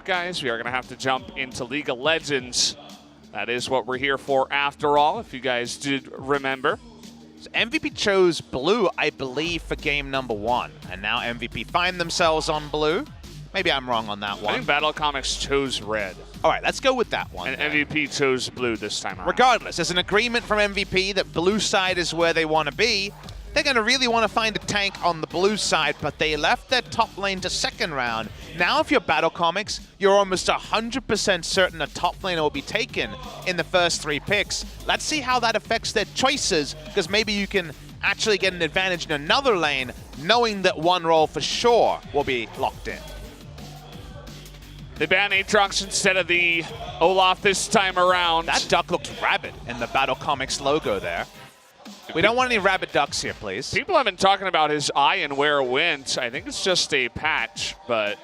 Guys, we are going to have to jump into League of Legends. That is what we're here for after all, if you guys did remember. So MVP chose blue, I believe, for game number 1. And now MVP find themselves on blue. Maybe I'm wrong on that one. I think BattleComics chose red. All right, let's go with that one. And MVP chose blue this time around. Regardless, there's an agreement from MVP that blue side is where they want to be. They're going to really want to find a tank on the blue side, but they left their top lane to second round. Now, if you're BattleComics, you're almost 100% certain a top laner will be taken in the first 3 picks. Let's see how that affects their choices, because maybe you can actually get an advantage in another lane, knowing that one role for sure will be locked in. They banned Aatrox instead of the Olaf this time around. That duck looked rabid in the BattleComics logo there. We don't want any rabbit ducks here, please. People have been talking about his eye and where it went. I think it's just a patch, but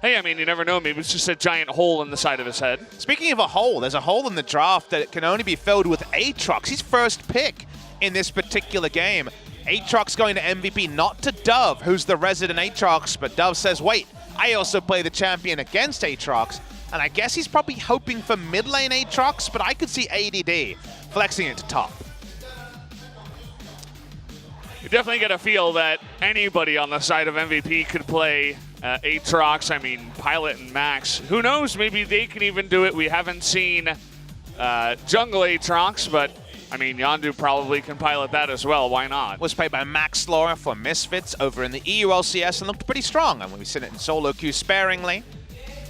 hey, I mean, you never know. Maybe it's just a giant hole in the side of his head. Speaking of a hole, there's a hole in the draft that can only be filled with Aatrox. He's first pick in this particular game. Aatrox going to MVP, not to Dove, who's the resident Aatrox, but Dove says, wait, I also play the champion against Aatrox, and I guess he's probably hoping for mid lane Aatrox, but I could see ADD flexing it to top. You definitely get a feel that anybody on the side of MVP could play Aatrox. I mean, Pilot and Max. Who knows? Maybe they can even do it. We haven't seen Jungle Aatrox, but I mean, Yondu probably can pilot that as well. Why not? Was played by Max Laura for Misfits over in the EU LCS and looked pretty strong. And we've seen it in solo queue sparingly.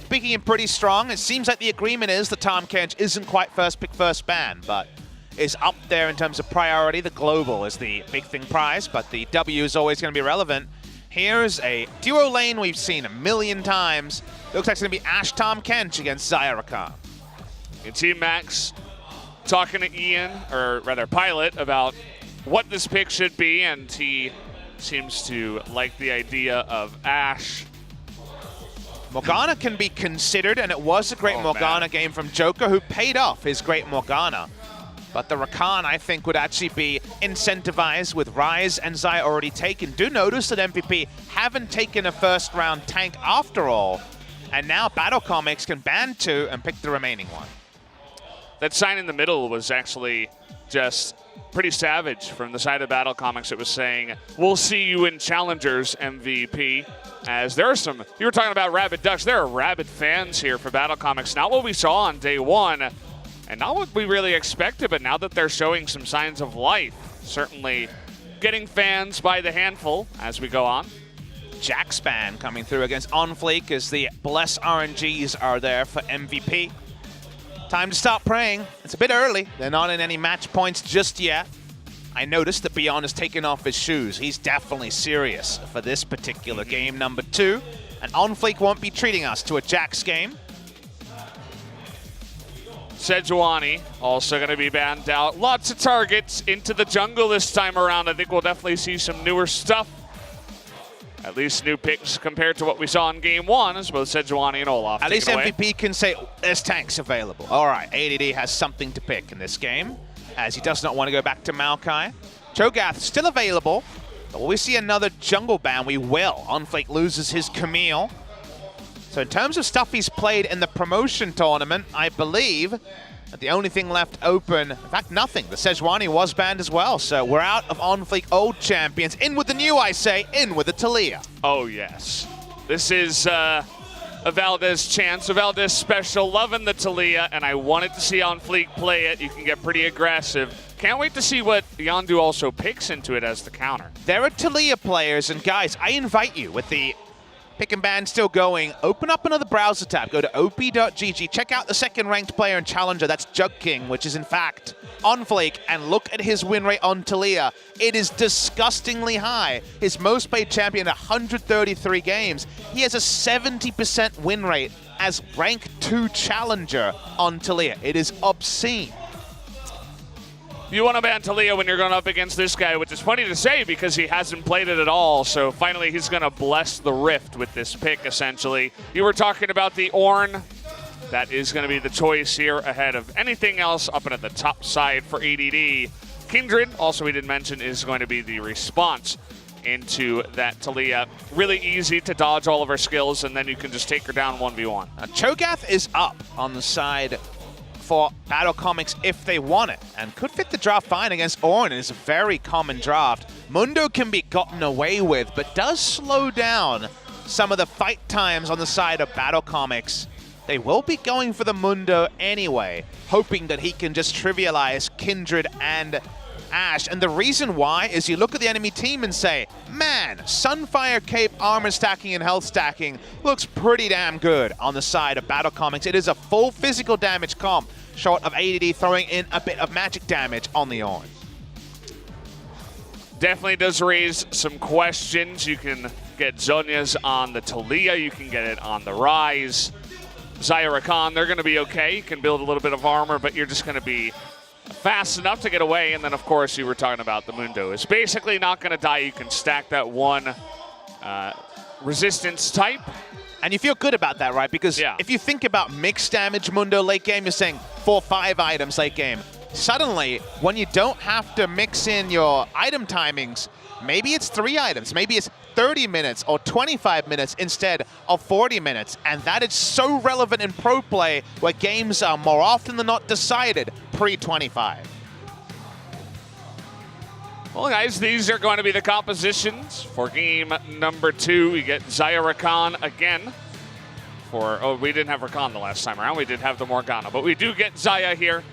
Speaking of pretty strong, it seems like the agreement is that Tahm Kench isn't quite first pick, first ban, but is up there in terms of priority. The global is the big thing prize, but the W is always going to be relevant. Here's a duo lane we've seen a million times. Looks like it's going to be Ashe Tahm Kench against Zyra. You can see Max talking to Ian, or rather Pilot, about what this pick should be, and he seems to like the idea of Ashe. Morgana can be considered, and it was a great Morgana game from Joker, who paid off his great Morgana. But the Rakan, I think, would actually be incentivized with Ryze and Xayah already taken. Do notice that MVP haven't taken a first-round tank after all, and now BattleComics can ban 2 and pick the remaining one. That sign in the middle was actually just pretty savage from the side of BattleComics. It was saying, we'll see you in Challengers, MVP. As there are some, you were talking about rabid ducks, there are rabid fans here for BattleComics. Not what we saw on day 1. And not what we really expected, but now that they're showing some signs of life, certainly getting fans by the handful as we go on. Jackspan coming through against OnFleek as the Bless RNGs are there for MVP. Time to stop praying. It's a bit early. They're not in any match points just yet. I noticed that Beyond has taken off his shoes. He's definitely serious for this particular game number 2. And OnFleek won't be treating us to a Jax game. Sejuani also going to be banned out. Lots of targets into the jungle this time around. I think we'll definitely see some newer stuff. At least new picks compared to what we saw in game 1, as both Sejuani and Olaf. At least MVP can say, there's tanks available. All right, ADD has something to pick in this game, as he does not want to go back to Maokai. Cho'Gath still available, but will we see another jungle ban? We will. OnFleek loses his Camille. So in terms of stuff he's played in the promotion tournament, I believe that the only thing left open, in fact, nothing. The Sejuani was banned as well, so we're out of OnFleek old champions. In with the new, I say, in with the Taliyah. Oh, yes. This is a Valdez chance, a Valdez special, loving the Taliyah, and I wanted to see OnFleek play it. You can get pretty aggressive. Can't wait to see what Yondu also picks into it as the counter. There are Taliyah players, and guys, I invite you with the pick and ban still going. Open up another browser tab. Go to op.gg. Check out the second-ranked player and challenger. That's Jug King, which is in fact OnFleek. And look at his win rate on Taliyah. It is disgustingly high. His most played champion, 133 games. He has a 70% win rate as rank 2 challenger on Taliyah. It is obscene. You want to ban Taliyah when you're going up against this guy, which is funny to say because he hasn't played it at all. So finally he's going to bless the Rift with this pick, essentially. You were talking about the Ornn. That is going to be the choice here ahead of anything else up and at the top side for ADD. Kindred, also we did mention, is going to be the response. into that Taliyah. Really easy to dodge all of her skills, and then you can just take her down 1v1. Cho'Gath is up on the side for BattleComics if they want it, and could fit the draft fine against Ornn. It's a very common draft. Mundo can be gotten away with, but does slow down some of the fight times on the side of BattleComics. They will be going for the Mundo anyway, hoping that he can just trivialize Kindred and Ashe. And the reason why is you look at the enemy team and say, man, Sunfire Cape armor stacking and health stacking looks pretty damn good on the side of BattleComics. It is a full physical damage comp, short of ADD throwing in a bit of magic damage on the Ornn. Definitely does raise some questions. You can get Zhonya's on the Taliyah, you can get it on the Rise. Xayah Rakan, they're going to be okay. You can build a little bit of armor, but you're just going to be fast enough to get away. And then, of course, you were talking about the Mundo. It's basically not going to die. You can stack that one resistance type. And you feel good about that, right? Because if you think about mixed damage Mundo late game, you're saying 4 or 5 items late game. Suddenly, when you don't have to mix in your item timings, maybe it's 3 items, maybe it's 30 minutes or 25 minutes instead of 40 minutes. And that is so relevant in pro play where games are more often than not decided pre-25. Well, guys, these are going to be the compositions for game number 2. We get Xayah Rakan again. We didn't have Rakan the last time around. We did have the Morgana, but we do get Xayah here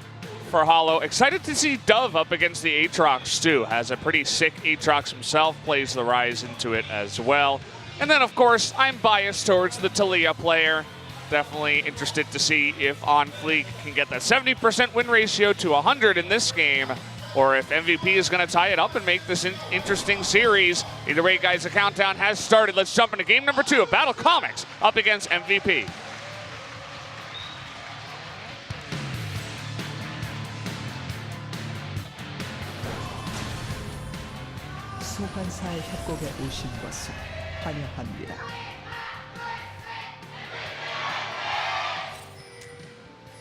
for Hollow. Excited to see Dove up against the Aatrox too. Has a pretty sick Aatrox himself, plays the Rise into it as well. And then, of course, I'm biased towards the Taliyah player. Definitely interested to see if On Fleek can get that 70% win ratio to 100 in this game, or if MVP is going to tie it up and make this interesting series. Either way, guys, the countdown has started. Let's jump into game number 2 of BattleComics up against MVP. 소환사의 협곡에 오신 것을 환영합니다.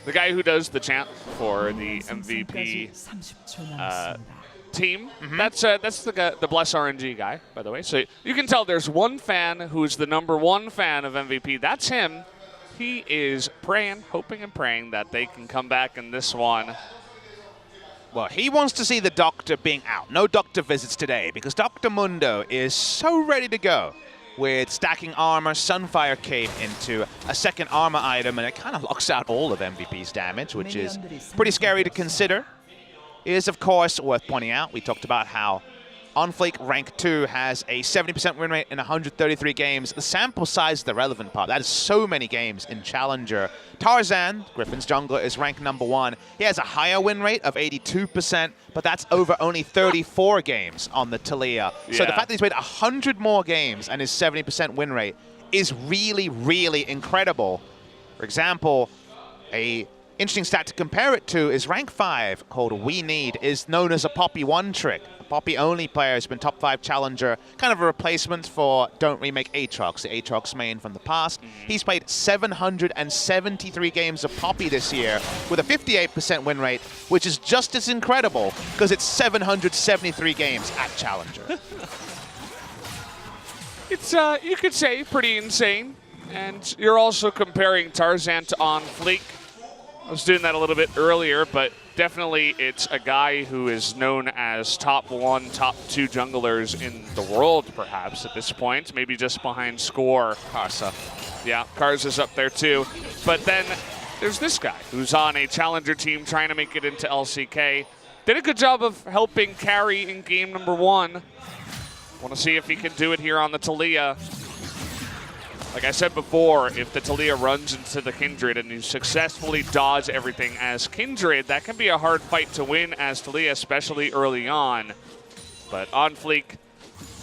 The guy who does the chant for the MVP team, that's the Bless RNG guy, by the way. So you can tell there's one fan who's the #1 fan of MVP. That's him. He is praying, hoping and praying that they can come back in this one. Well, he wants to see the Doctor being out. No Doctor visits today because Dr. Mundo is so ready to go with stacking armor, Sunfire Cape into a second armor item, and it kind of locks out all of MVP's damage, which is pretty scary to consider. It is, of course, worth pointing out, we talked about how OnFlake Rank 2 has a 70% win rate in 133 games. The sample size is the relevant part. That is so many games in Challenger. Tarzan, Griffin's jungler, is ranked #1. He has a higher win rate of 82%, but that's over only 34 games on the Taliyah. So the fact that he's played 100 more games and his 70% win rate is really, really incredible. For example, a interesting stat to compare it to is rank 5, called We Need, is known as a Poppy 1 trick. A Poppy only player has been top 5 challenger, kind of a replacement for Don't Remake Aatrox, the Aatrox main from the past. He's played 773 games of Poppy this year with a 58% win rate, which is just as incredible because it's 773 games at challenger. It's, you could say, pretty insane. And you're also comparing Tarzan to On Fleek. I was doing that a little bit earlier, but definitely it's a guy who is known as top 1, top 2 junglers in the world, perhaps, at this point. Maybe just behind Score. Karsa. Yeah, Karsa's up there too. But then there's this guy who's on a challenger team trying to make it into LCK. Did a good job of helping carry in game #1. Want to see if he can do it here on the Taliyah. Like I said before, if the Taliyah runs into the Kindred and you successfully dodge everything as Kindred, that can be a hard fight to win as Taliyah, especially early on. But On Fleek,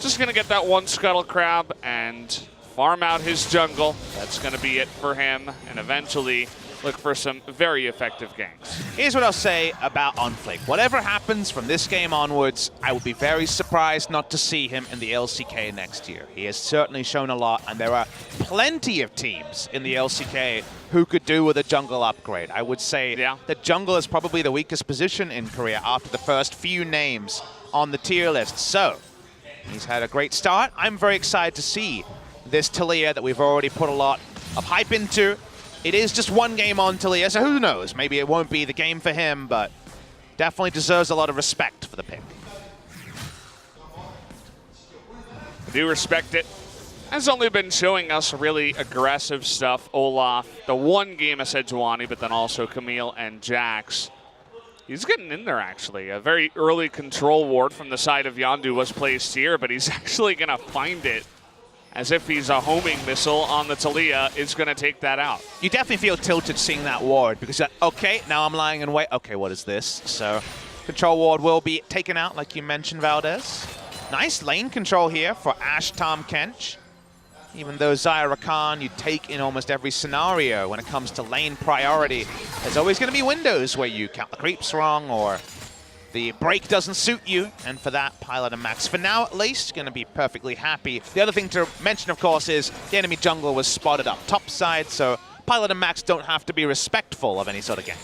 just going to get that one Scuttle Crab and farm out his jungle. That's going to be it for him, and eventually look for some very effective ganks. Here's what I'll say about OnFlake. Whatever happens from this game onwards, I would be very surprised not to see him in the LCK next year. He has certainly shown a lot, and there are plenty of teams in the LCK who could do with a jungle upgrade. I would say that jungle is probably the weakest position in Korea after the first few names on the tier list. So, He's had a great start. I'm very excited to see this Taliyah that we've already put a lot of hype into. It is just one game on Taliyah, so who knows? Maybe it won't be the game for him, but definitely deserves a lot of respect for the pick. I do respect it. Has only been showing us really aggressive stuff. Olaf, the one game of Sejuani, but then also Camille and Jax. He's getting in there, actually. A very early control ward from the side of Yondu was placed here, but he's actually going to find it as if he's a homing missile on the Taliyah. Is going to take that out. You definitely feel tilted seeing that ward because, okay, now I'm lying in wait. Okay, what is this? So control ward will be taken out, like you mentioned, Valdez. Nice lane control here for Ash, Tom, Kench. Even though Zaya Rakan you take in almost every scenario when it comes to lane priority, there's always going to be windows where you count the creeps wrong or the break doesn't suit you. And for that, Pilot and Max, for now at least, going to be perfectly happy. The other thing to mention, of course, is the enemy jungle was spotted up top side, so Pilot and Max don't have to be respectful of any sort of gank.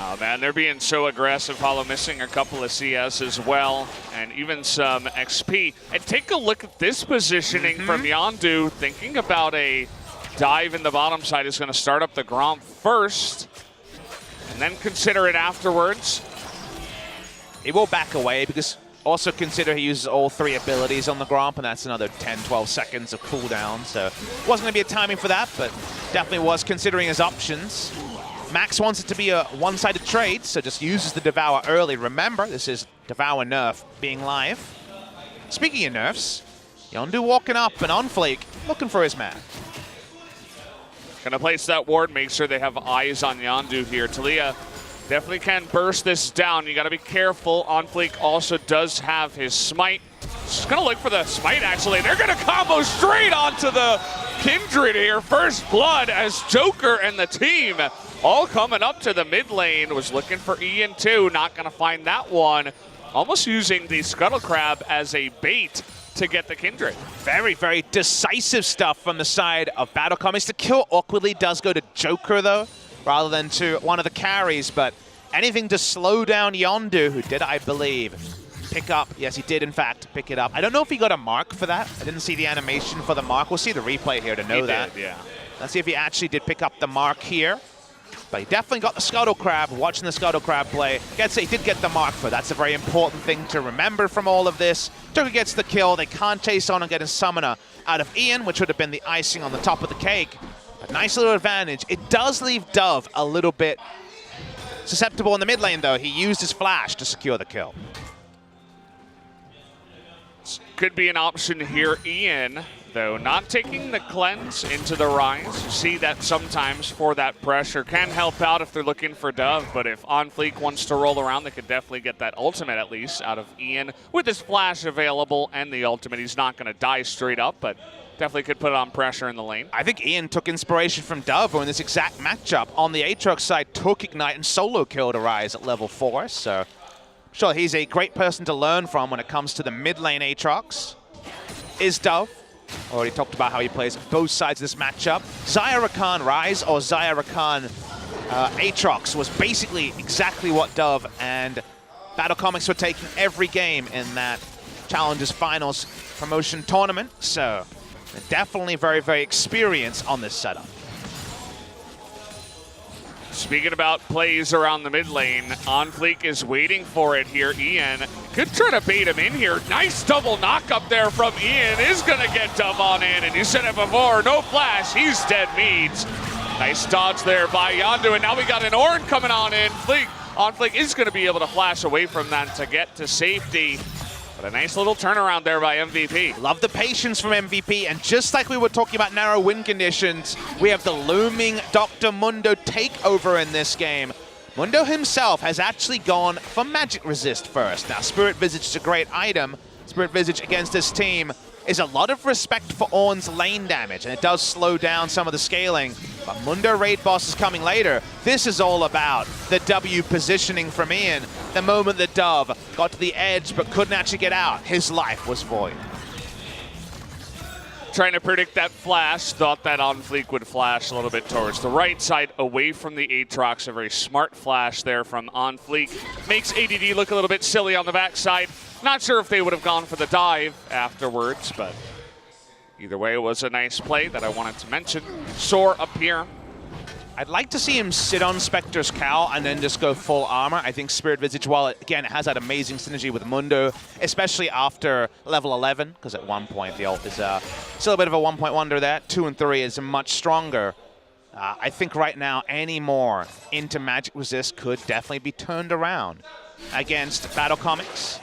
Oh man, they're being so aggressive. Hollow missing a couple of CS as well, and even some XP. And take a look at this positioning from Yondu, thinking about a dive in the bottom side. Is going to start up the Gromp first, and then consider it afterwards. He will back away because also consider he uses all three abilities on the Gromp, and that's another 10, 12 seconds of cooldown. So wasn't going to be a timing for that, but definitely was considering his options. Max wants it to be a one-sided trade, so just uses the Devour early. Remember, this is Devour nerf being live. Speaking of nerfs, Yondu walking up and on Flake, looking for his man. Gonna place that ward, make sure they have eyes on Yondu here. Taliyah definitely can burst this down. You gotta be careful. On Flake also does have his smite. Just gonna look for the smite, actually. They're gonna combo straight onto the Kindred here. First blood as Joker and the team all coming up to the mid lane. Was looking for Ian too, not gonna find that one. Almost using the Scuttle Crab as a bait to get the Kindred. Very, very decisive stuff from the side of BattleComics. The kill awkwardly does go to Joker though, rather than to one of the carries, but anything to slow down Yondu, who did, I believe, pick up. Yes, he did, in fact, pick it up. I don't know if he got a mark for that. I didn't see the animation for the mark. We'll see the replay here to know that. He did, yeah. Let's see if he actually did pick up the mark here. But he definitely got the Scuttle Crab. Watching the Scuttle Crab play, he did get the mark for. That's a very important thing to remember from all of this. Joker gets the kill. They can't chase on and get a summoner out of Ian, which would have been the icing on the top of the cake. A nice little advantage. It does leave Dove a little bit susceptible in the mid lane, though. He used his flash to secure the kill. Could be an option here. Ian, though, not taking the cleanse into the Rise. You see that sometimes for that pressure. Can help out if they're looking for Dove, but if On Fleek wants to roll around, they could definitely get that ultimate at least out of Ian. With his flash available and the ultimate, he's not going to die straight up, but definitely could put on pressure in the lane. I think Ian took inspiration from Dove, who in this exact matchup on the Aatrox side took Ignite and solo killed a Rise at level 4, so sure, he's a great person to learn from when it comes to the mid lane Aatrox. Is Dove. Already talked about how he plays both sides of this matchup. Zaya Rakan Rise or Zaya Rakan Aatrox was basically exactly what Dove and BattleComics were taking every game in that Challengers Finals promotion tournament. So definitely very, very experienced on this setup. Speaking about plays around the mid lane, On Fleek is waiting for it here. Ian could try to bait him in here. Nice double knock up there from Ian. Is going to get Dove on in. And you said it before, no flash. He's dead meat. Nice dodge there by Yondu. And now we got an Ornn coming on in. On Fleek is going to be able to flash away from that to get to safety. But a nice little turnaround there by MVP. Love the patience from MVP, and just like we were talking about narrow win conditions, we have the looming Dr. Mundo takeover in this game. Mundo himself has actually gone for Magic Resist first. Now, Spirit Visage is a great item. Spirit Visage against this team is a lot of respect for Ornn's lane damage, and it does slow down some of the scaling. But Mundo Raid Boss is coming later. This is all about the W positioning from Ian. The moment the Dove got to the edge but couldn't actually get out, his life was void. trying to predict that flash. Thought that On Fleek would flash a little bit towards the right side, away from the Aatrox. A very smart flash there from On Fleek. Makes ADD look a little bit silly on the backside. Not sure if they would have gone for the dive afterwards, but either way, it was a nice play that I wanted to mention. Soar up here. I'd like to see him sit on Spectre's cowl and then just go full armor. I think Spirit Visage, while it, again, it has that amazing synergy with Mundo, especially after level 11, because at one point the ult is still a bit of a one-point wonder there. 2 and 3 is much stronger. I think right now, any more into Magic Resist could definitely be turned around against BattleComics.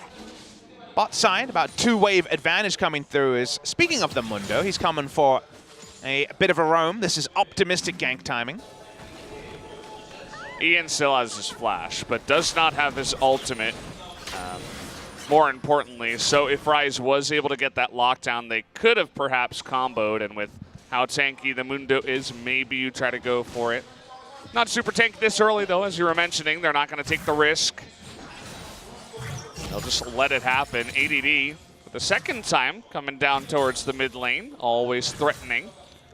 Bot side, about 2-wave advantage coming through is, speaking of the Mundo, he's coming for a bit of a roam. This is optimistic gank timing. Ian still has his flash, but does not have his ultimate, more importantly. So if Ryze was able to get that lockdown, they could have perhaps comboed, and with how tanky the Mundo is, maybe you try to go for it. Not super tanky this early, though, as you were mentioning. They're not going to take the risk. They'll just let it happen. ADD, for the second time, coming down towards the mid lane, always threatening.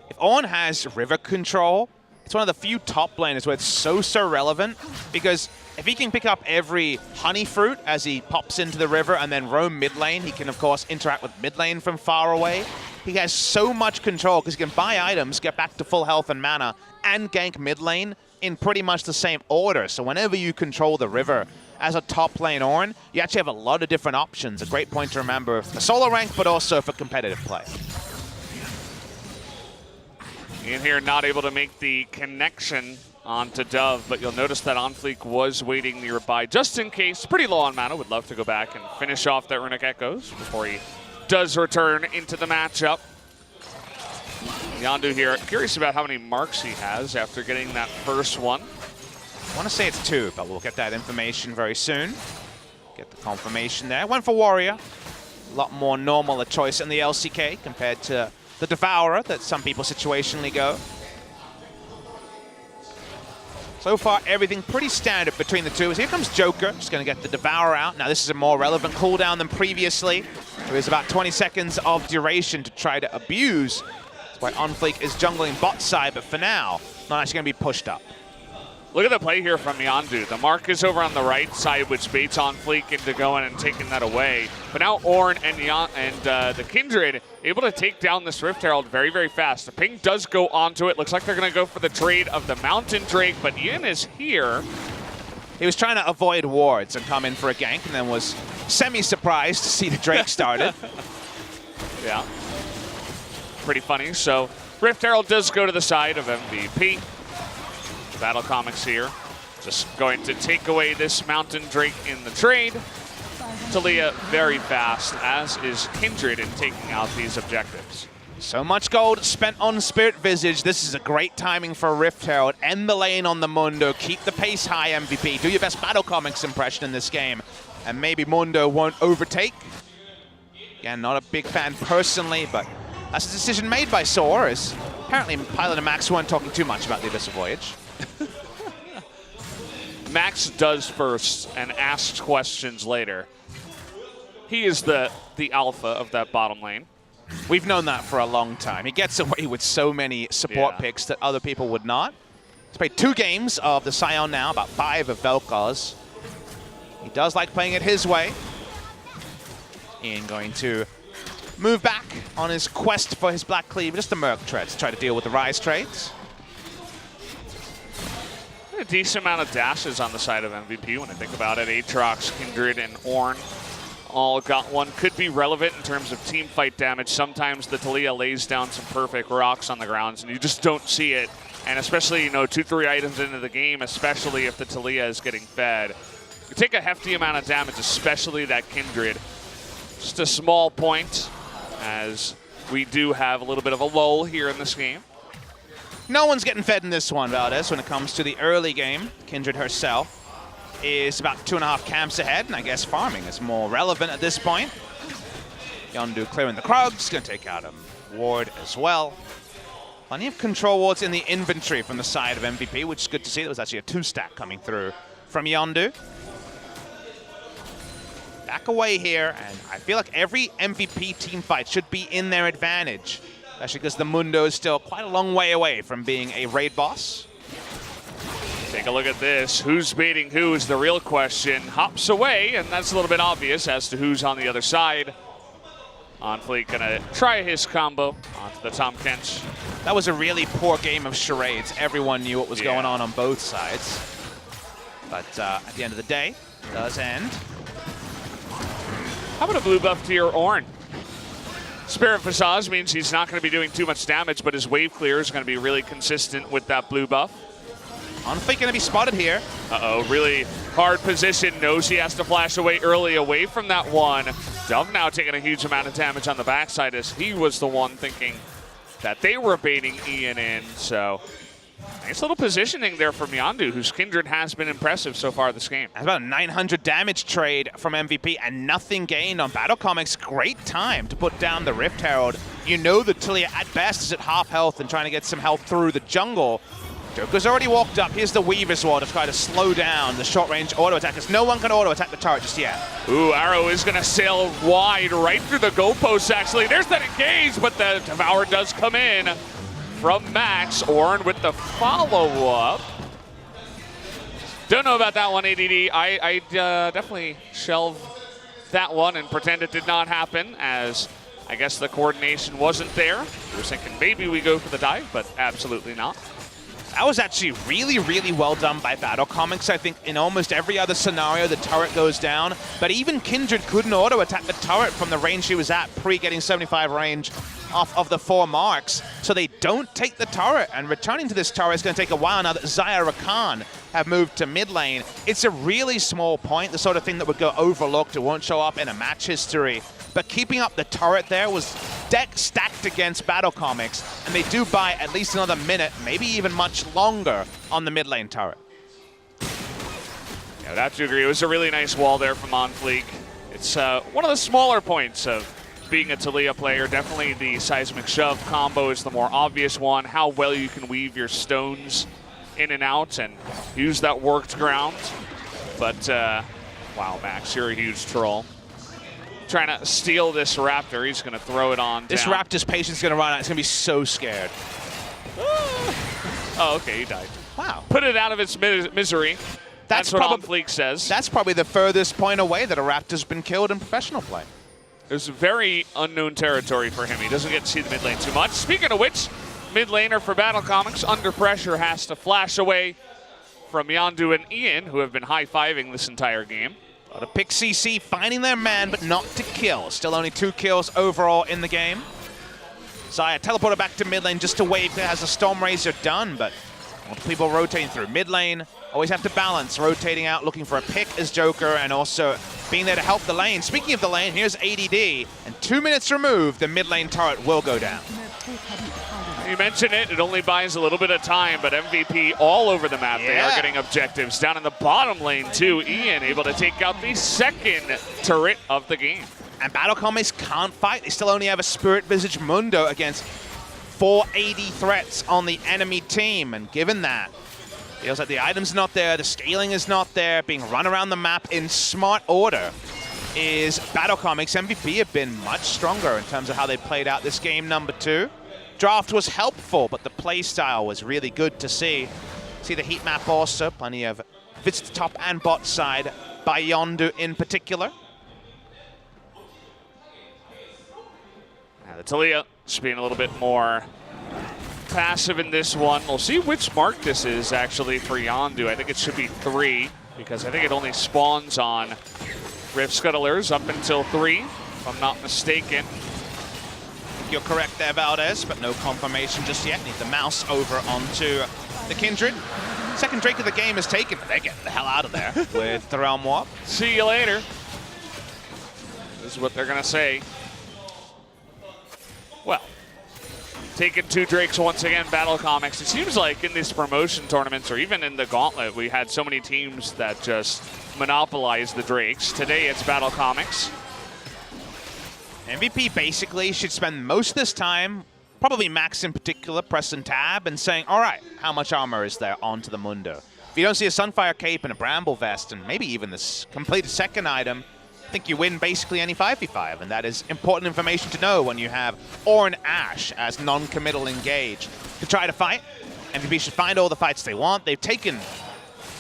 If Owen has river control, it's one of the few top laners where it's so relevant, because if he can pick up every honey fruit as he pops into the river and then roam mid lane, he can, of course, interact with mid lane from far away. He has so much control because he can buy items, get back to full health and mana, and gank mid lane in pretty much the same order. So whenever you control the river as a top lane Ornn, you actually have a lot of different options. A great point to remember for solo rank, but also for competitive play. In here, not able to make the connection onto Dove, but you'll notice that On Fleek was waiting nearby just in case. Pretty low on mana. Would love to go back and finish off that Runic Echoes before he does return into the matchup. Yondu here, curious about how many marks he has after getting that first one. I want to say it's 2, but we'll get that information very soon. Get the confirmation there. Went for Warrior. A lot more normal a choice in the LCK compared to the Devourer that some people situationally go. So far, everything pretty standard between the two. As here comes Joker, just going to get the Devourer out. Now, this is a more relevant cooldown than previously. There is about 20 seconds of duration to try to abuse. That's why On Fleek is jungling bot side, but for now, not actually going to be pushed up. Look at the play here from Yondu. The mark is over on the right side, which baits On Fleek into going and taking that away. But now Ornn and the Kindred able to take down this Rift Herald very fast. The ping does go onto it. Looks like they're going to go for the trade of the Mountain Drake, but Ian is here. He was trying to avoid wards and come in for a gank, and then was semi-surprised to see the Drake started. Yeah. Pretty funny. So Rift Herald does go to the side of MVP. BattleComics here, just going to take away this Mountain Drake in the trade. Taliyah very fast, as is Kindred in taking out these objectives. So much gold spent on Spirit Visage. This is a great timing for Rift Herald. End the lane on the Mundo. Keep the pace high, MVP. Do your best BattleComics impression in this game. And maybe Mundo won't overtake. Again, not a big fan personally, but that's a decision made by Soar, as apparently Pilot and Max weren't talking too much about the Abyssal Voyage. Max does first and asks questions later. He is the alpha of that bottom lane. We've known that for a long time. He gets away with so many support picks that other people would not. He's played 2 games of the Scion now, about 5 of Vel'Koz. He does like playing it his way. Ian going to move back on his quest for his Black Cleave, just the Merc treads, try to deal with the Ryze trades. A decent amount of dashes on the side of MVP when I think about it. Aatrox, Kindred, and Ornn all got one. Could be relevant in terms of team fight damage. Sometimes the Taliyah lays down some perfect rocks on the grounds and you just don't see it. And especially, you know, 2-3 items into the game, especially if the Taliyah is getting fed. You take a hefty amount of damage, especially that Kindred. Just a small point, as we do have a little bit of a lull here in this game. No one's getting fed in this one, Valdez, when it comes to the early game. Kindred herself is about 2.5 camps ahead, and I guess farming is more relevant at this point. Yondu clearing the Krugs, going to take out a ward as well. Plenty of control wards in the inventory from the side of MVP, which is good to see. There was actually a 2-stack coming through from Yondu. Back away here, and I feel like every MVP team fight should be in their advantage. especially because the Mundo is still quite a long way away from being a raid boss. Take a look at this. Who's baiting who is the real question. Hops away, and that's a little bit obvious as to who's on the other side. OnFleek gonna try his combo onto the Tom Kench. That was a really poor game of charades. Everyone knew what was going on both sides. But at the end of the day, it does end. How about a blue buff to your Ornn? Spirit Visage means he's not going to be doing too much damage, but his wave clear is going to be really consistent with that blue buff. OnFleek going to be spotted here. Uh-oh, really hard position. Knows he has to flash away early, away from that one. Dove now taking a huge amount of damage on the backside as he was the one thinking that they were baiting Ian in. So nice little positioning there from Yondu, whose Kindred has been impressive so far this game. That's about a 900 damage trade from MVP and nothing gained on BattleComics. Great time to put down the Rift Herald. You know that Taliyah at best is at half health and trying to get some health through the jungle. Joker's already walked up. Here's the Weaver's Wall to try to slow down the short-range auto-attackers. No one can auto-attack the turret just yet. Ooh, Arrow is going to sail wide right through the goalposts, actually. There's that engage, but the Devour does come in from Max. Ornn with the follow-up. Don't know about that one, ADD. I definitely shelve that one and pretend it did not happen, as I guess the coordination wasn't there. We were thinking maybe we go for the dive, but absolutely not. That was actually really, really well done by BattleComics. I think in almost every other scenario, the turret goes down, but even Kindred couldn't auto-attack the turret from the range she was at pre-getting 75 range off of the 4 marks. So they don't take the turret, and returning to this turret is going to take a while now that Xayah Rakan have moved to mid lane. It's a really small point, the sort of thing that would go overlooked. It won't show up in a match history. But keeping up the turret there was deck stacked against BattleComics, and they do buy at least another minute, maybe even much longer, on the mid lane turret. Yeah, I'd have to agree. It was a really nice wall there from OnFleek. It's one of the smaller points of being a Taliyah player. Definitely the seismic shove combo is the more obvious one. How well you can weave your stones in and out and use that worked ground. But, wow, Max, you're a huge troll. Trying to steal this Raptor. He's going to throw it on This down. Raptor's patience is going to run out. It's going to be so scared. Oh, okay, he died. Wow. Put it out of its misery. That's what OnFleek says. That's probably the furthest point away that a Raptor's been killed in professional play. It was very unknown territory for him. He doesn't get to see the mid lane too much. Speaking of which, mid laner for BattleComics, under pressure, has to flash away from Yondu and Ian, who have been high-fiving this entire game. The pick CC finding their man, but not to kill. Still only 2 kills overall in the game. Xayah teleported back to mid lane just to wave. Has the Stormrazor done, but multiple people rotating through mid lane. Always have to balance, rotating out, looking for a pick as Joker, and also being there to help the lane. Speaking of the lane, here's ADD, and 2 minutes removed, the mid lane turret will go down. You mentioned it, it only buys a little bit of time, but MVP all over the map. Yeah. They are getting objectives. Down in the bottom lane, too, Ian able to take out the second turret of the game. And BattleComics can't fight. They still only have a Spirit Visage Mundo against 480 threats on the enemy team. And given that, feels like the items are not there, the scaling is not there, being run around the map in smart order is BattleComics. MVP have been much stronger in terms of how they played out this game number 2. Draft was helpful, but the play style was really good to see. See the heat map also, plenty of fits to top and bot side by Yondu in particular. Now the Taliyah just being a little bit more passive in this one. We'll see which mark this is actually for Yondu. I think it should be 3, because I think it only spawns on Rift Scuttlers up until 3, if I'm not mistaken. You're correct there, Valdez, but no confirmation just yet. Need the mouse over onto the Kindred. Second Drake of the game is taken, but they're getting the hell out of there with the Realm Warp. See you later. This is what they're going to say. Well, taking 2 Drakes once again, BattleComics. It seems like in these promotion tournaments, or even in the Gauntlet, we had so many teams that just monopolize the Drakes. Today it's BattleComics. MVP basically should spend most of this time, probably Max in particular, pressing tab and saying, all right, how much armor is there onto the Mundo? If you don't see a Sunfire Cape and a Bramble Vest, and maybe even this complete second item, I think you win basically any 5v5, and that is important information to know when you have Ornn Ashe as non-committal engage to try to fight. MVP should find all the fights they want. They've taken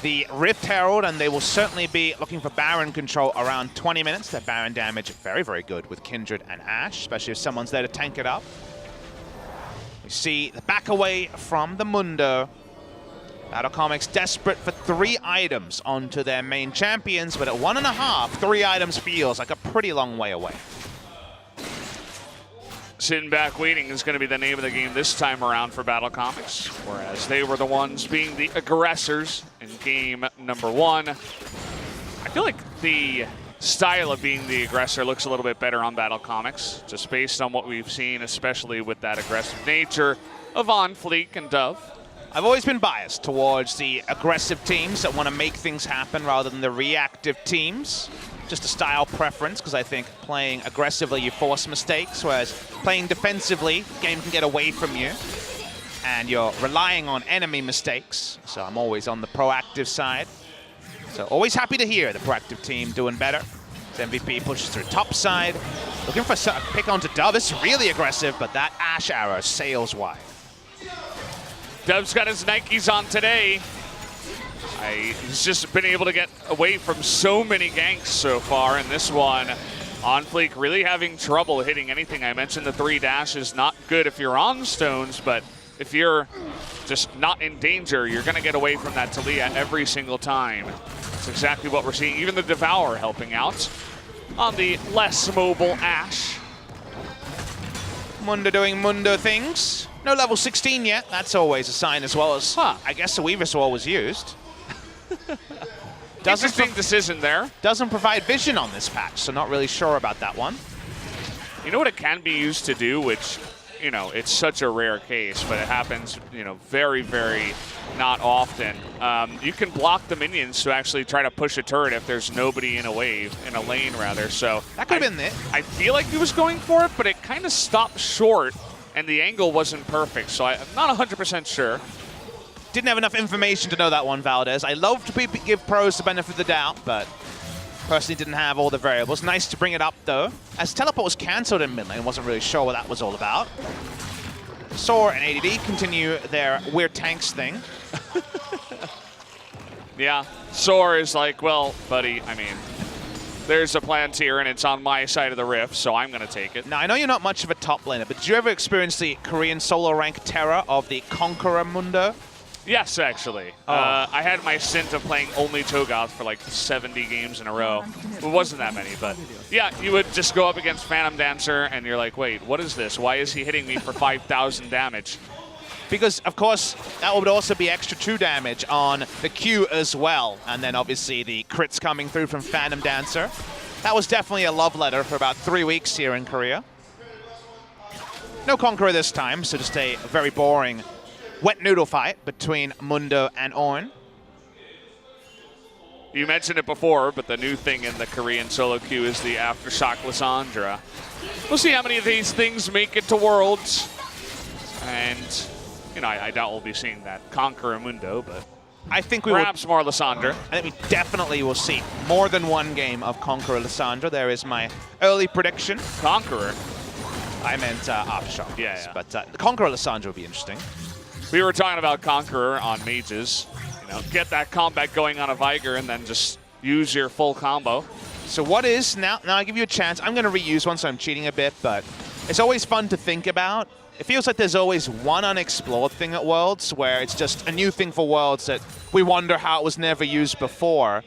the Rift Herald, and they will certainly be looking for Baron control around 20 minutes. That Baron damage very, very good with Kindred and Ashe, especially if someone's there to tank it up. We see the back away from the Mundo. BattleComics desperate for 3 items onto their main champions, but at 1.5, 3 items feels like a pretty long way away. Sitting back waiting is going to be the name of the game this time around for BattleComics, whereas they were the ones being the aggressors in game number 1. I feel like the style of being the aggressor looks a little bit better on BattleComics, just based on what we've seen, especially with that aggressive nature of On Fleek and Dove. I've always been biased towards the aggressive teams that want to make things happen rather than the reactive teams. Just a style preference, because I think playing aggressively you force mistakes, whereas playing defensively, game can get away from you, and you're relying on enemy mistakes. So I'm always on the proactive side. So always happy to hear the proactive team doing better. As MVP pushes through top side, looking for a pick onto Dove. This is really aggressive, but that Ashe arrow sails wide. Dove's got his Nikes on today. He's just been able to get away from so many ganks so far in this one. On Fleek really having trouble hitting anything. I mentioned the 3 dash is not good if you're on stones, but if you're just not in danger, you're going to get away from that Talia every single time. That's exactly what we're seeing. Even the Devour helping out on the less mobile Ashe. Mundo doing Mundo things. No level 16 yet. That's always a sign, as well as, I guess the Weaver Sword was used. Interesting decision there. Doesn't provide vision on this patch, so not really sure about that one. You know what it can be used to do, which, you know, it's such a rare case, but it happens, you know, very, very not often. You can block the minions to actually try to push a turret if there's nobody in a wave, in a lane rather. So that could have been it. I feel like he was going for it, but it kind of stopped short, and the angle wasn't perfect. So I'm not 100% sure. Didn't have enough information to know that one, Valdez. I love to give pros the benefit of the doubt, but personally didn't have all the variables. Nice to bring it up, though. As teleport was cancelled in mid lane, wasn't really sure what that was all about. Soar and ADD continue their weird tanks thing. Yeah, Soar is like, well, buddy, I mean, there's a Plantier and it's on my side of the rift, so I'm going to take it. Now, I know you're not much of a top laner, but did you ever experience the Korean solo rank terror of the Conqueror Mundo? Yes, actually. I had my stint of playing only Cho'Gath for like 70 games in a row. It wasn't that many, but yeah, you would just go up against Phantom Dancer and you're like, wait, what is this? Why is he hitting me for 5,000 damage? Because, of course, that would also be extra 2 damage on the Q as well. And then, obviously, the crits coming through from Phantom Dancer. That was definitely a love letter for about 3 weeks here in Korea. No Conqueror this time, so just a very boring wet noodle fight between Mundo and Ornn. You mentioned it before, but the new thing in the Korean solo queue is the Aftershock Lissandra. We'll see how many of these things make it to Worlds. And, you know, I doubt we'll be seeing that Conqueror Mundo, but I think we perhaps more Lissandra. I think we definitely will see more than one game of Conqueror Lissandra. There is my early prediction. Conqueror? I meant Aftershock. Yeah. But Conqueror Lissandra will be interesting. We were talking about Conqueror on mages. You know, get that combat going on a Viger and then just use your full combo. So what is, now I give you a chance. I'm going to reuse one, so I'm cheating a bit, but it's always fun to think about. It feels like there's always one unexplored thing at Worlds where it's just a new thing for Worlds that we wonder how it was never used before.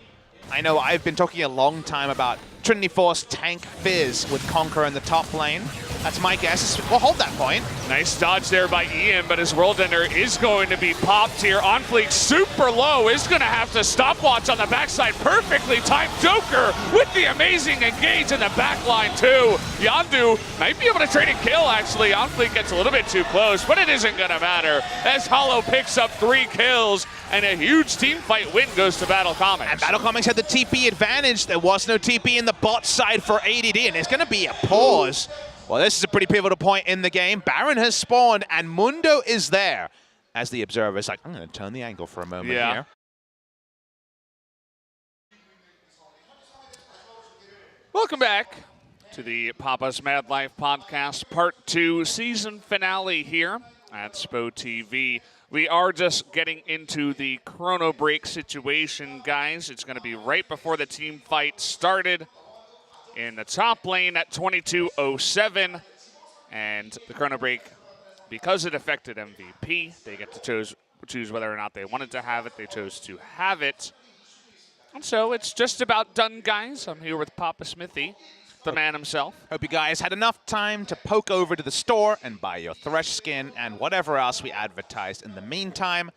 I know I've been talking a long time about Trinity Force tank Fizz with Conqueror in the top lane. That's my guess. We'll hold that point. Nice dodge there by Ian, but his World Ender is going to be popped here. On Fleek super low, is going to have to stopwatch on the backside. Perfectly timed Joker with the amazing engage in the back line too. Yondu might be able to trade a kill actually. On Fleek gets a little bit too close, but it isn't going to matter as Hollow picks up 3 kills and a huge team fight win goes to BattleComics. And BattleComics had the TP advantage. There was no TP in the bot side for ADD, and it's going to be a pause. Well, this is a pretty pivotal point in the game. Baron has spawned, and Mundo is there. As the observer is like, I'm going to turn the angle for a moment here. Welcome back to the Papa's Mad Life podcast, part 2, season finale here at SPO TV. We are just getting into the chrono break situation, guys. It's going to be right before the team fight started in the top lane at 22:07. And the chrono break, because it affected MVP, they get to choose whether or not they wanted to have it. They chose to have it. And so it's just about done, guys. I'm here with Papa Smithy, the man himself. Hope you guys had enough time to poke over to the store and buy your Thresh skin and whatever else we advertised in the meantime.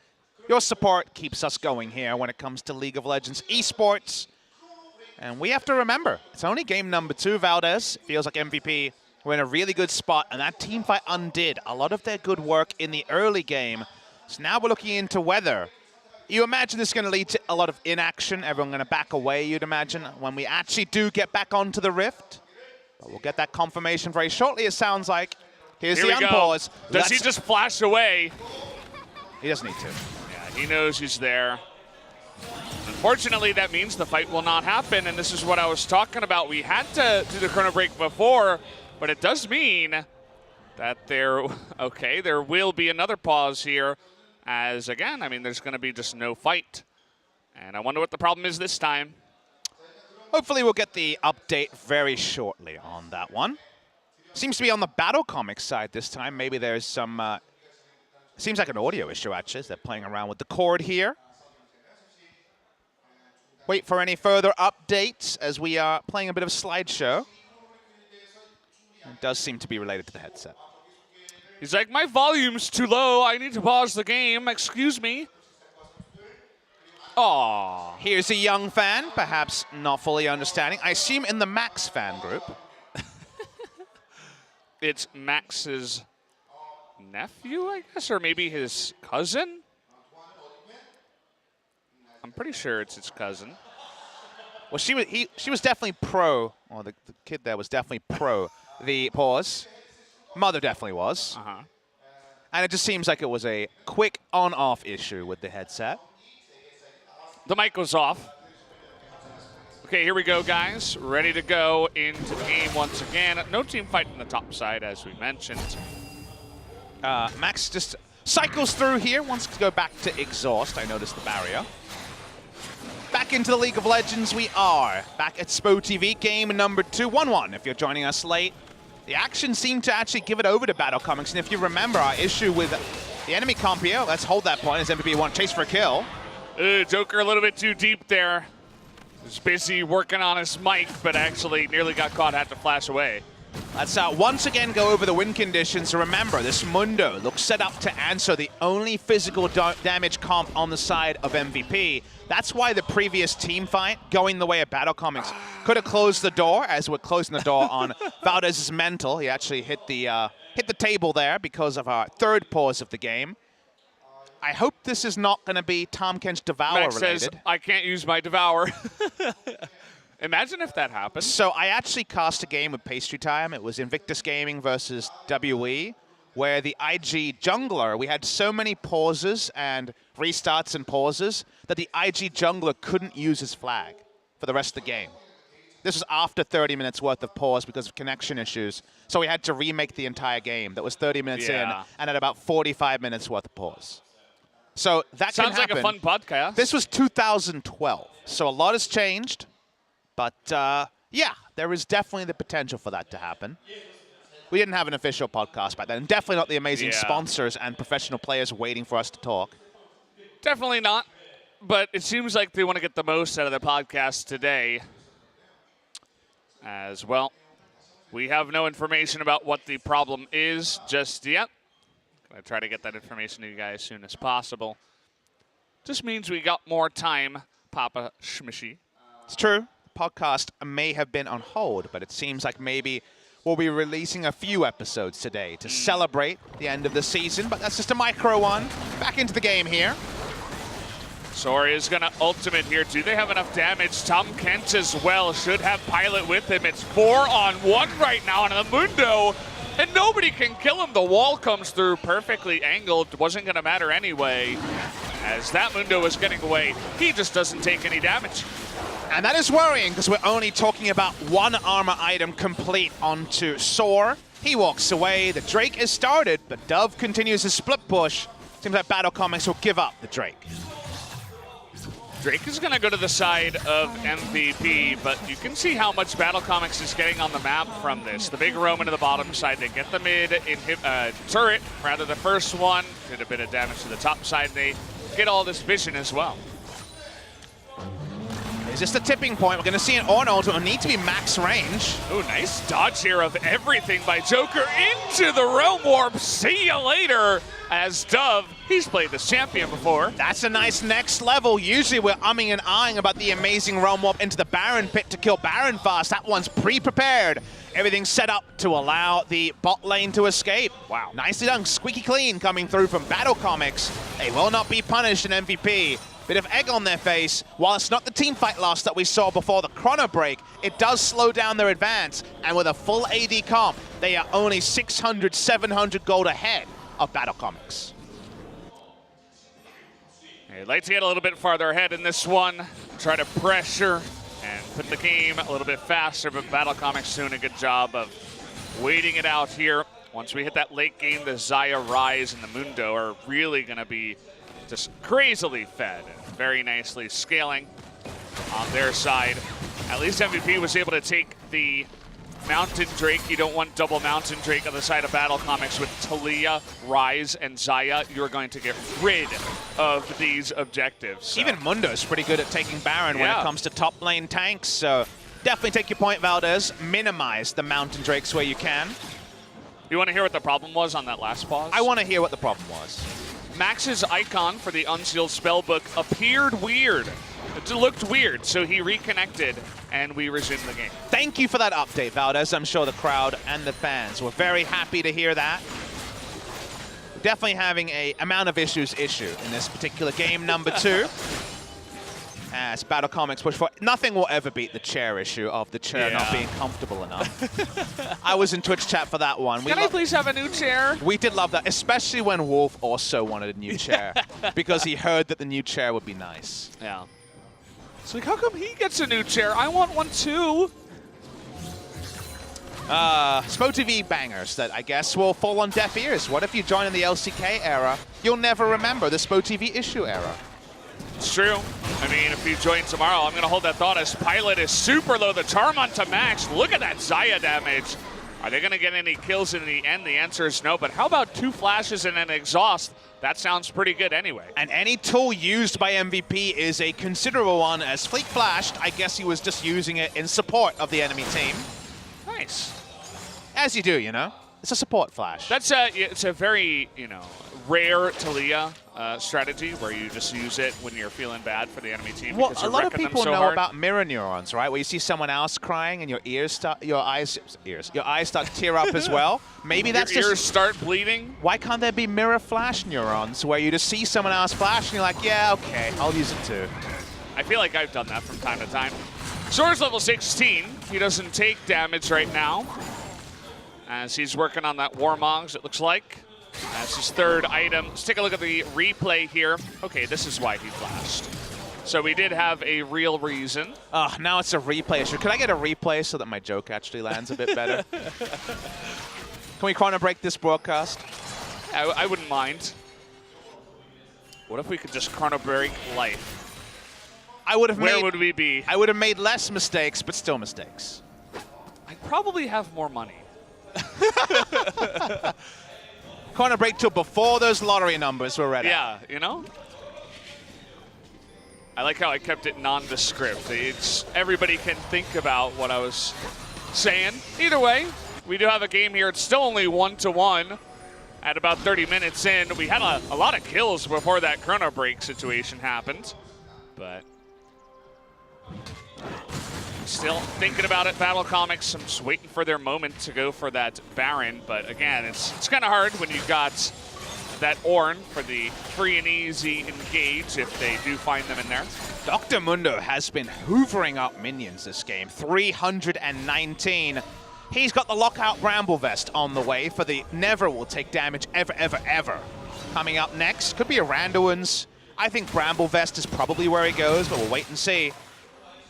Your support keeps us going here when it comes to League of Legends esports. And we have to remember, it's only game number 2, Valdez. Feels like MVP were in a really good spot, and that team fight undid a lot of their good work in the early game. So now we're looking into whether you imagine this is going to lead to a lot of inaction. Everyone going to back away, you'd imagine, when we actually do get back onto the Rift. But we'll get that confirmation very shortly, it sounds like. Here's the unpause. Does he just flash away? He doesn't need to. Yeah, he knows he's there. Unfortunately, that means the fight will not happen, and this is what I was talking about. We had to do the chrono break before, but it does mean that there will be another pause here. As, again, I mean, there's going to be just no fight. And I wonder what the problem is this time. Hopefully we'll get the update very shortly on that one. Seems to be on the BattleComics side this time. Maybe there's some... seems like an audio issue, actually, as they're playing around with the cord here. Wait for any further updates as we are playing a bit of a slideshow. It does seem to be related to the headset. He's like, my volume's too low. I need to pause the game. Excuse me. Aww. Here's a young fan, perhaps not fully understanding. I assume in the Max fan group. It's Max's nephew, I guess, or maybe his cousin? I'm pretty sure it's his cousin. Well, she was definitely pro, or the kid there was definitely pro the pause. Mother definitely was. And it just seems like it was a quick on-off issue with the headset. The mic goes off. Okay, here we go, guys. Ready to go into the game once again. No team fight on the top side, as we mentioned. Max just cycles through here, wants to go back to exhaust. I noticed the barrier. Back into the League of Legends we are. Back at SPO TV, game number 2, 1-1 if you're joining us late. The action seemed to actually give it over to BattleComics, and if you remember our issue with the enemy comp here, let's hold that point as MVP won chase for a kill. Joker a little bit too deep there. He's busy working on his mic, but actually nearly got caught, had to flash away. Let's once again go over the win conditions. Remember, this Mundo looks set up to answer the only physical damage comp on the side of MVP. That's why the previous team fight, going the way of BattleComics, could have closed the door, as we're closing the door on Valdez's mental. He actually hit the table there because of our third pause of the game. I hope this is not going to be Tom Kench Devour Max related. says, I can't use my Devour. Imagine if that happened. So I actually cast a game with Pastry Time. It was Invictus Gaming versus WE, where the IG jungler, we had so many pauses and restarts and pauses that the IG jungler couldn't use his flag for the rest of the game. This was after 30 minutes worth of pause because of connection issues. So we had to remake the entire game. That was 30 minutes in and at about 45 minutes worth of pause. So that sounds can happen. like a fun podcast. This was 2012, so a lot has changed. But, yeah, there is definitely the potential for that to happen. We didn't have an official podcast back then. And definitely not the amazing sponsors and professional players waiting for us to talk. Definitely not. But it seems like they want to get the most out of the podcast today as well. We have no information about what the problem is just yet. Going to try to get that information to you guys as soon as possible. Just means we got more time, Papa Schmishy. It's true. Podcast may have been on hold, but it seems like maybe we'll be releasing a few episodes today to celebrate the end of the season, but that's just a micro one. Back into the game here. Soria is going to ultimate here. Do they have enough damage? Tom Kent as well should have Pilot with him. It's 4-on-1 right now on the Mundo, and nobody can kill him. The wall comes through perfectly angled. Wasn't going to matter anyway. As that Mundo was getting away, he just doesn't take any damage. And that is worrying because we're only talking about one armor item complete onto Soar. He walks away, the Drake is started, but Dove continues his split push. Seems like BattleComics will give up the Drake. Drake is going to go to the side of MVP, but you can see how much BattleComics is getting on the map from this. The big roam into the bottom side, they get the mid turret, rather the first one, did a bit of damage to the top side, they get all this vision as well. Is this the tipping point? We're going to see an Arnold who will need to be max range. Oh, nice dodge here of everything by Joker into the Realm Warp. See you later. As Dove, he's played this champion before. That's a nice next level. Usually we're umming and ahhing about the amazing Realm Warp into the Baron pit to kill Baron fast. That one's pre-prepared. Everything's set up to allow the bot lane to escape. Wow. Nicely done. Squeaky clean coming through from BattleComics. They will not be punished in MVP. Bit of egg on their face. While it's not the teamfight loss that we saw before the chrono break, it does slow down their advance. And with a full AD comp, they are only 600, 700 gold ahead of BattleComics. They'd like to get a little bit farther ahead in this one. Try to pressure and put the game a little bit faster, but BattleComics doing a good job of waiting it out here. Once we hit that late game, the Xayah, Rise, and the Mundo are really going to be just crazily fed and very nicely scaling on their side. At least MVP was able to take the Mountain Drake. You don't want double Mountain Drake on the side of BattleComics with Talia, Rise, and Xayah. You're going to get rid of these objectives. So. Even Mundo's pretty good at taking Baron when it comes to top lane tanks, so definitely take your point, Valdez. Minimize the Mountain Drakes where you can. You want to hear what the problem was on that last pause? I want to hear what the problem was. Max's icon for the Unsealed Spellbook appeared weird. It looked weird, so he reconnected, and we resumed the game. Thank you for that update, Valdez. I'm sure the crowd and the fans were very happy to hear that. We're definitely having a amount of issues in this particular game, number 2. As BattleComics push for nothing will ever beat the chair issue of the chair not being comfortable enough. I was in Twitch chat for that one. Can I please have a new chair? We did love that, especially when Wolf also wanted a new chair because he heard that the new chair would be nice. Yeah. It's like, how come he gets a new chair? I want one too. SpoTV bangers that I guess will fall on deaf ears. What if you join in the LCK era? You'll never remember the SpoTV issue era. It's true. I mean, if you join tomorrow, I'm going to hold that thought as Pilot is super low. The charm onto Max. Look at that Xayah damage. Are they going to get any kills in the end? The answer is no. But how about 2 flashes and an exhaust? That sounds pretty good anyway. And any tool used by MVP is a considerable one. As Fleet flashed, I guess he was just using it in support of the enemy team. Nice. As you do, you know. It's a support flash. That's it's a very, rare Talia strategy where you just use it when you're feeling bad for the enemy team. Well, because a you're lot of wrecking them people so know hard. about mirror neurons, right? Where you see someone else crying and your eyes start to tear up as well. Maybe that's your ears just start bleeding. why can't there be mirror flash neurons where you just see someone else flash and you're like, yeah, okay, I'll use it too. I feel like I've done that from time to time. Sora's level 16. He doesn't take damage right now, as he's working on that Warmogs, it looks like. That's his 3rd item. Let's take a look at the replay here. Okay, this is why he flashed. So we did have a real reason. Now it's a replay issue. Can I get a replay so that my joke actually lands a bit better? Can we chrono break this broadcast? I wouldn't mind. What if we could just chrono break life? Where would we be? I would have made less mistakes, but still mistakes. I'd probably have more money. Chrono break till before those lottery numbers were ready. Yeah, I like how I kept it nondescript. Everybody can think about what I was saying. Either way, we do have a game here. It's still only 1-1 at about 30 minutes in. We had a lot of kills before that chrono break situation happened, but still thinking about it. BattleComics, I'm just waiting for their moment to go for that Baron, but again, it's kind of hard when you've got that Ornn for the free and easy engage if they do find them in there. Dr. Mundo has been hoovering up minions this game, 319. He's got the Lockout Bramble Vest on the way for the never will take damage ever, ever, ever. Coming up next, could be a Randuin's. I think Bramble Vest is probably where he goes, but we'll wait and see.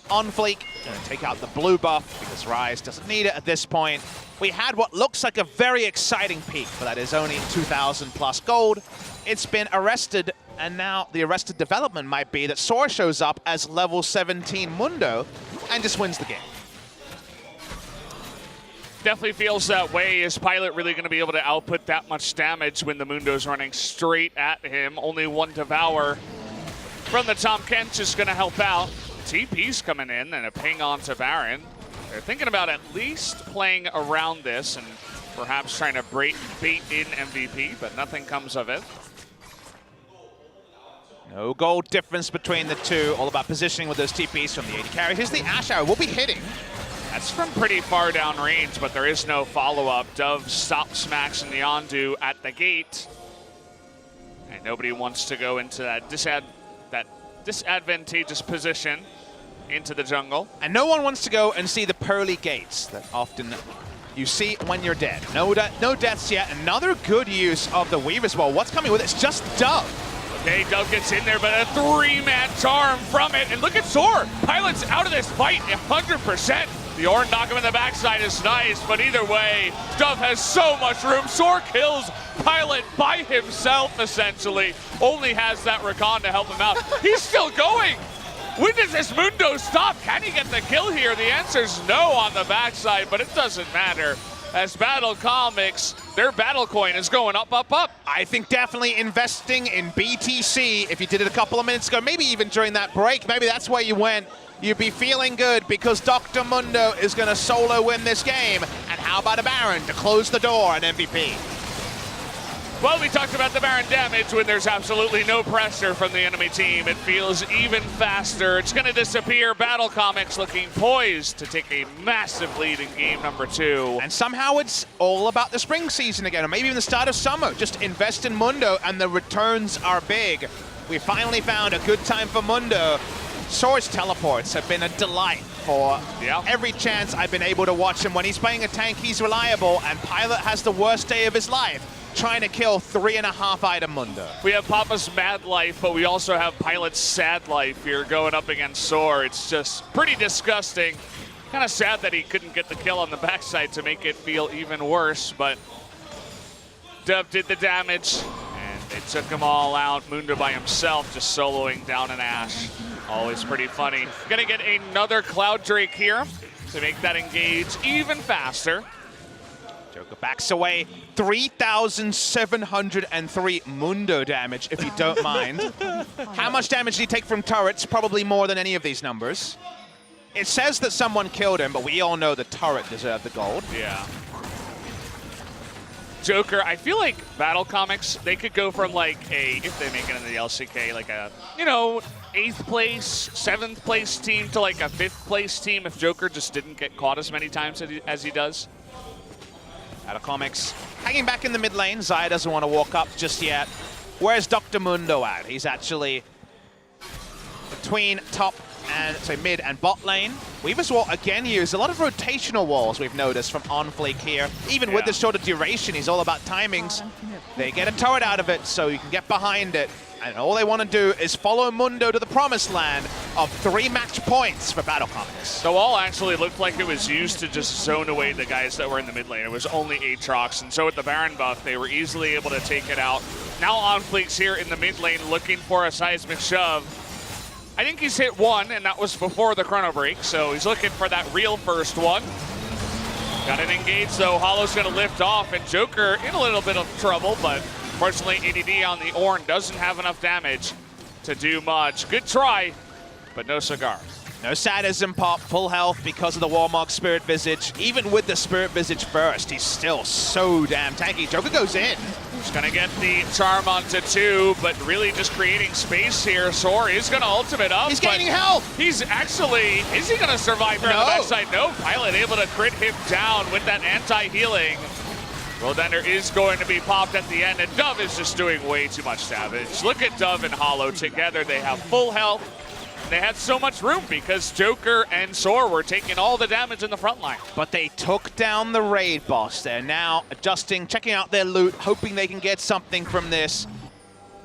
On Fleek, gonna take out the blue buff because Rise doesn't need it at this point. We had what looks like a very exciting peak, but that is only 2,000 plus gold. It's been arrested, and now the arrested development might be that Soar shows up as level 17 Mundo and just wins the game. Definitely feels that way. Is Pilot really going to be able to output that much damage when the Mundo's running straight at him? Only one Devour from the Tom Kent is going to help out. TP's coming in and a ping onto Baron. They're thinking about at least playing around this and perhaps trying to bait in MVP, but nothing comes of it. No gold difference between the two. All about positioning with those TPs from the AD carry. Here's the Ash Arrow. We'll be hitting. That's from pretty far down range, but there is no follow-up. Dove stops Max and the Yondu at the gate. And nobody wants to go into that disadvantageous position into the jungle. And no one wants to go and see the pearly gates that often you see when you're dead. No deaths yet. Another good use of the Weave as well. What's coming with it? It's just Dove. Okay, Dove gets in there, but a 3-man charm from it. And look at Soar. Pilot's out of this fight 100%. The Ornn knock him in the backside is nice, but either way, Dove has so much room. Soar kills Pilot by himself, essentially. Only has that Rakan to help him out. He's still going. When does this Mundo stop? Can he get the kill here? The answer's no on the backside, but it doesn't matter. As BattleComics, their battle coin is going up, up, up. I think definitely investing in BTC, if you did it a couple of minutes ago, maybe even during that break, maybe that's where you went. You'd be feeling good because Dr. Mundo is going to solo win this game. And how about a Baron to close the door on MVP? Well, we talked about the Baron damage. When there's absolutely no pressure from the enemy team, it feels even faster. It's going to disappear. BattleComics looking poised to take a massive lead in game number 2. And somehow it's all about the spring season again, or maybe even the start of summer. Just invest in Mundo and the returns are big. We finally found a good time for Mundo. Soar's teleports have been a delight for every chance I've been able to watch him. When he's playing a tank, he's reliable, and Pilot has the worst day of his life, trying to kill 3.5 item Mundo. We have Papa's mad life, but we also have Pilot's sad life here going up against Soar. It's just pretty disgusting. Kind of sad that he couldn't get the kill on the backside to make it feel even worse, but Dove did the damage, and they took him all out. Mundo by himself, just soloing down an Ashe. Always pretty funny. Gonna get another Cloud Drake here to make that engage even faster. Joker backs away. 3,703 Mundo damage, if you don't mind. How much damage did he take from turrets? Probably more than any of these numbers. It says that someone killed him, but we all know the turret deserved the gold. Yeah. Joker, I feel like BattleComics, they could go from like a, if they make it in the LCK, like a, 8th place, 7th place team to like a 5th place team if Joker just didn't get caught as many times as he does. BattleComics hanging back in the mid lane. Xayah doesn't want to walk up just yet. Where's Dr. Mundo at? He's actually between top and mid and bot lane. Weaver's Wall again used a lot of rotational walls we've noticed from On Fleek here. Even with the shorter duration, he's all about timings. They get a turret out of it so you can get behind it. And all they want to do is follow Mundo to the promised land of 3 match points for BattleComics. The wall actually looked like it was used to just zone away the guys that were in the mid lane. It was only Aatrox, and so with the Baron buff, they were easily able to take it out. Now On Fleek's here in the mid lane looking for a seismic shove. I think he's hit one, and that was before the chrono break, so he's looking for that real first one. Got it engaged, though. Hollow's going to lift off, and Joker in a little bit of trouble, but fortunately, ADD on the Ornn doesn't have enough damage to do much. Good try, but no cigar. No sadism pop, full health because of the Warmark Spirit Visage. Even with the Spirit Visage burst, he's still so damn tanky. Joker goes in. He's going to get the charm onto 2, but really just creating space here. Soar is going to ultimate up. He's gaining health. He's actually, is he going to survive here on the backside? No, Pilot able to crit him down with that anti-healing. World Ender is going to be popped at the end, and Dove is just doing way too much damage. Look at Dove and Hollow together. They have full health. They had so much room because Joker and Soar were taking all the damage in the front line. But they took down the raid boss. They're now adjusting, checking out their loot, hoping they can get something from this.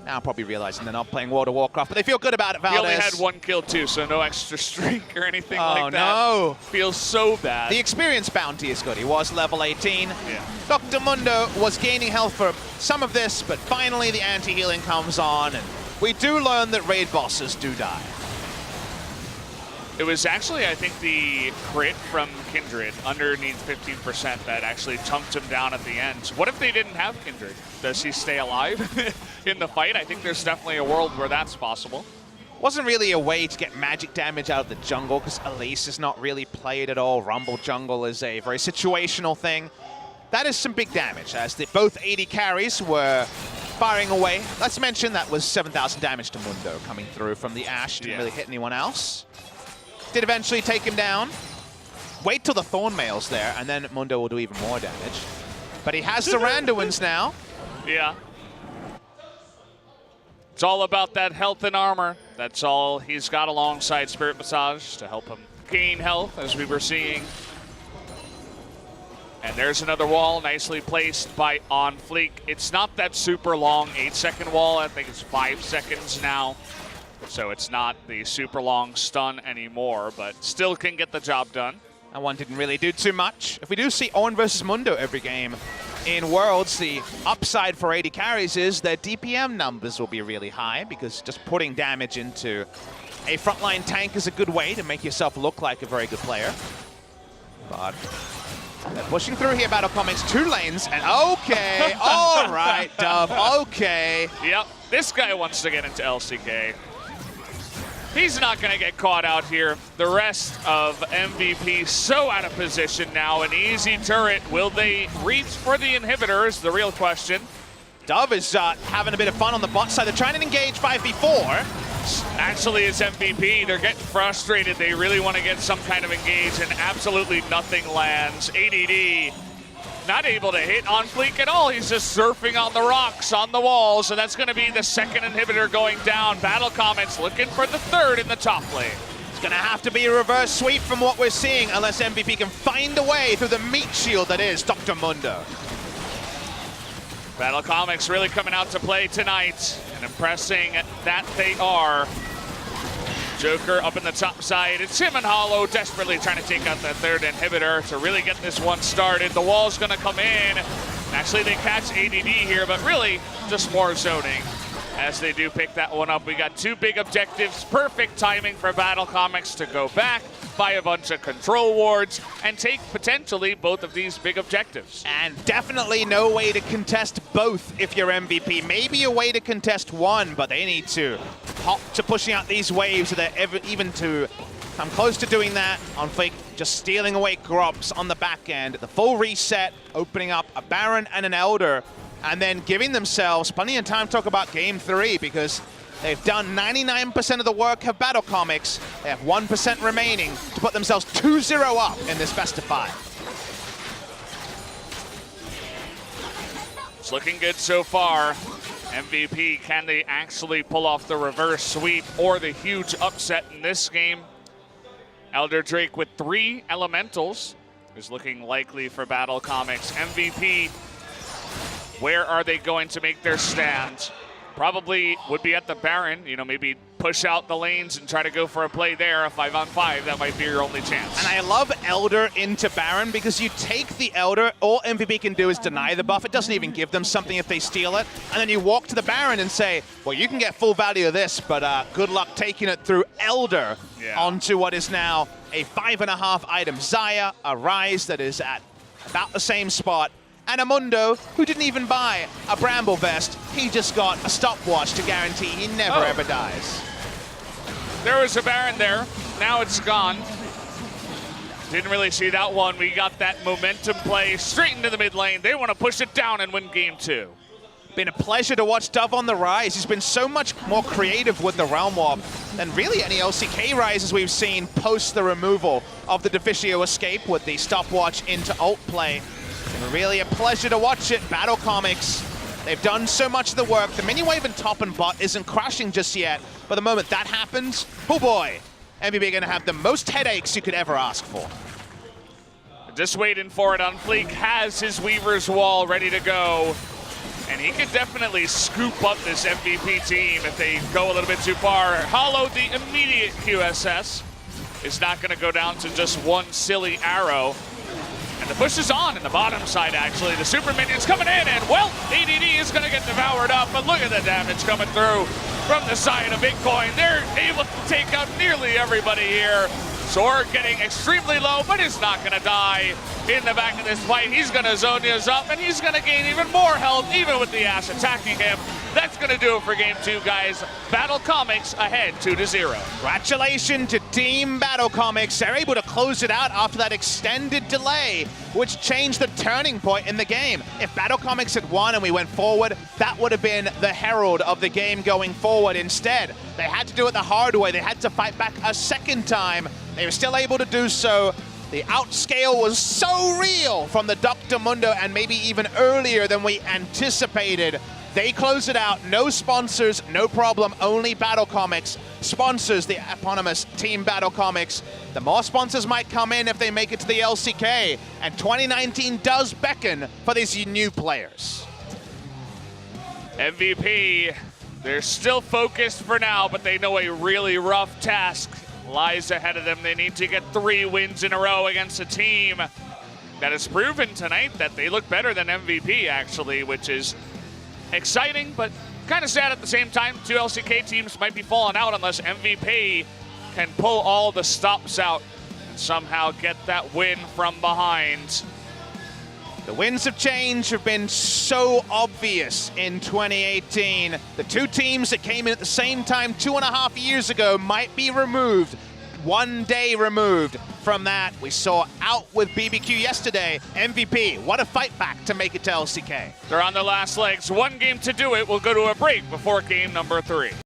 Now probably realizing they're not playing World of Warcraft, but they feel good about it, Valdez. He only had 1 kill too, so no extra streak or anything like that. Oh, no. Feels so bad. The experience bounty is good. He was level 18. Yeah. Dr. Mundo was gaining health for some of this, but finally the anti-healing comes on, and we do learn that raid bosses do die. It was actually, I think, the crit from Kindred underneath 15% that actually chunked him down at the end. What if they didn't have Kindred? Does he stay alive in the fight? I think there's definitely a world where that's possible. Wasn't really a way to get magic damage out of the jungle because Elise is not really played at all. Rumble jungle is a very situational thing. That is some big damage as both 80 carries were firing away. Let's mention that was 7,000 damage to Mundo coming through from the Ashe. Didn't really hit anyone else. Did eventually take him down. Wait till the Thorn Mail's there, and then Mundo will do even more damage. But he has the Randuins now. Yeah. It's all about that health and armor. That's all he's got alongside Spirit Massage to help him gain health, as we were seeing. And there's another wall nicely placed by On Fleek. It's not that super long 8-second wall. I think it's 5 seconds now. So it's not the super long stun anymore, but still can get the job done. That one didn't really do too much. If we do see Owen versus Mundo every game in Worlds, the upside for 80 carries is their DPM numbers will be really high because just putting damage into a frontline tank is a good way to make yourself look like a very good player. But they're pushing through here, BattleComics, 2 lanes, and okay, all right, Dove, okay. Yep, this guy wants to get into LCK. He's not going to get caught out here. The rest of MVP so out of position now. An easy turret. Will they reach for the inhibitor is the real question. Dove is having a bit of fun on the bot side. They're trying to engage 5v4. Actually, it's MVP. They're getting frustrated. They really want to get some kind of engage, and absolutely nothing lands. ADD not able to hit On Fleek at all. He's just surfing on the rocks, on the walls, and that's going to be the second inhibitor going down. BattleComics looking for the third in the top lane. It's going to have to be a reverse sweep from what we're seeing unless MVP can find a way through the meat shield that is Dr. Mundo. BattleComics really coming out to play tonight and impressing that they are. Joker up in the top side. It's him and Hollow desperately trying to take out that third inhibitor to really get this one started. The wall's going to come in. Actually, they catch ADD here, but really just more zoning as they do pick that one up. We got 2 big objectives. Perfect timing for BattleComics to go back, buy a bunch of control wards, and take potentially both of these big objectives. And definitely no way to contest both if you're MVP. Maybe a way to contest one, but they need to hop to pushing out these waves so they're even to come close to doing that. On Fleek just stealing away Grobs on the back end. The full reset, opening up a Baron and an Elder, and then giving themselves plenty of time to talk about Game 3 because they've done 99% of the work of BattleComics. They have 1% remaining to put themselves 2-0 up in this best of 5. It's looking good so far. MVP, can they actually pull off the reverse sweep or the huge upset in this game? Elder Drake with 3 elementals is looking likely for BattleComics. MVP, where are they going to make their stand? Probably would be at the Baron, you know, maybe push out the lanes and try to go for a play there. A 5-on-5, that might be your only chance. And I love Elder into Baron because you take the Elder, all MVP can do is deny the buff. It doesn't even give them something if they steal it. And then you walk to the Baron and say, well, you can get full value of this, but good luck taking it through Elder onto what is now a 5.5 item Xayah, a Rise that is at about the same spot. And a Mundo, who didn't even buy a Bramble Vest, he just got a stopwatch to guarantee he never ever dies. There was a Baron there, now it's gone. Didn't really see that one. We got that momentum play straight into the mid lane. They want to push it down and win Game 2. Been a pleasure to watch Dove on the rise. He's been so much more creative with the Realm Warp than really any LCK rises we've seen post the removal of the Deficio escape with the stopwatch into ult play. And really a pleasure to watch it. BattleComics, they've done so much of the work. The mini wave in top and bot isn't crashing just yet, but the moment that happens, oh boy, MVP gonna have the most headaches you could ever ask for. Just waiting for it. On Fleek has his Weaver's Wall ready to go. And he could definitely scoop up this MVP team if they go a little bit too far. Hollow, the immediate QSS, is not going to go down to just one silly arrow. And the push is on in the bottom side, actually. The super minion's coming in, and, well, ADD is going to get devoured up. But look at the damage coming through from the side of Bitcoin. They're able to take out nearly everybody here. Sorg getting extremely low, but is not going to die in the back of this fight. He's going to Zhonya's up, and he's going to gain even more health, even with the Ash attacking him. That's going to do it for Game 2, guys. BattleComics ahead 2-0. Congratulations to Team BattleComics. They're able to close it out after that extended delay, which changed the turning point in the game. If BattleComics had won and we went forward, that would have been the herald of the game going forward. Instead, they had to do it the hard way. They had to fight back a second time. They were still able to do so. The outscale was so real from the Dr. Mundo, and maybe even earlier than we anticipated. They close it out. No sponsors, no problem. Only BattleComics sponsors the eponymous Team BattleComics. The more sponsors might come in if they make it to the LCK, and 2019 does beckon for these new players. MVP, they're still focused for now, but they know a really rough task lies ahead of them. They need to get 3 wins in a row against a team that has proven tonight that they look better than MVP, actually, which is exciting, but kind of sad at the same time. 2 LCK teams might be falling out unless MVP can pull all the stops out and somehow get that win from behind. The winds of change have been so obvious in 2018. The 2 teams that came in at the same time 2.5 years ago might be removed, 1 day removed from that. We saw out with BBQ yesterday. MVP, what a fight back to make it to LCK. They're on their last legs. 1 game to do it. We'll go to a break before game number 3.